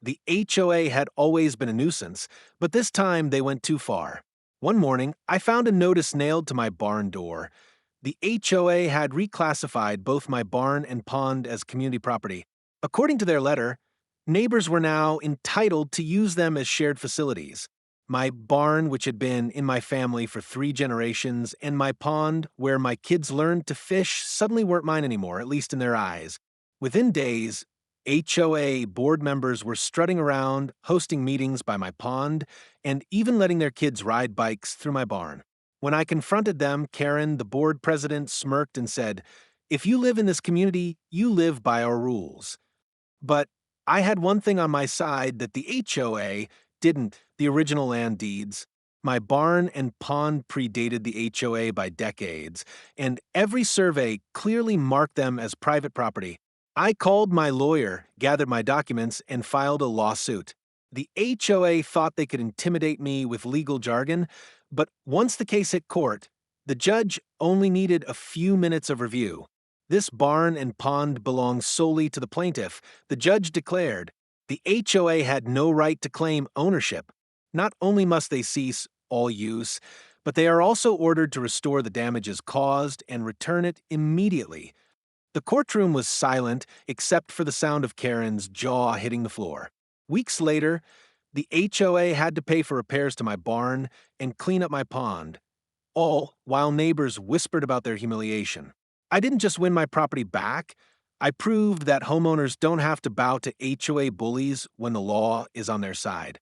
The HOA had always been a nuisance, but this time they went too far. One morning, I found a notice nailed to my barn door. The HOA had reclassified both my barn and pond as community property. According to their letter, neighbors were now entitled to use them as shared facilities. My barn, which had been in my family for 3 generations, and my pond, where my kids learned to fish, suddenly weren't mine anymore, at least in their eyes. Within days, HOA board members were strutting around, hosting meetings by my pond, and even letting their kids ride bikes through my barn. When I confronted them, Karen, the board president, smirked and said, "If you live in this community, you live by our rules." But I had one thing on my side that the HOA didn't: the original land deeds. My barn and pond predated the HOA by decades, and every survey clearly marked them as private property. I called my lawyer, gathered my documents, and filed a lawsuit. The HOA thought they could intimidate me with legal jargon, but once the case hit court, the judge only needed a few minutes of review. This barn and pond belongs solely to the plaintiff, the judge declared. The HOA had no right to claim ownership. Not only must they cease all use, but they are also ordered to restore the damages caused and return it immediately. The courtroom was silent except for the sound of Karen's jaw hitting the floor. Weeks later, the HOA had to pay for repairs to my barn and clean up my pond, all while neighbors whispered about their humiliation. I didn't just win my property back, I proved that homeowners don't have to bow to HOA bullies when the law is on their side.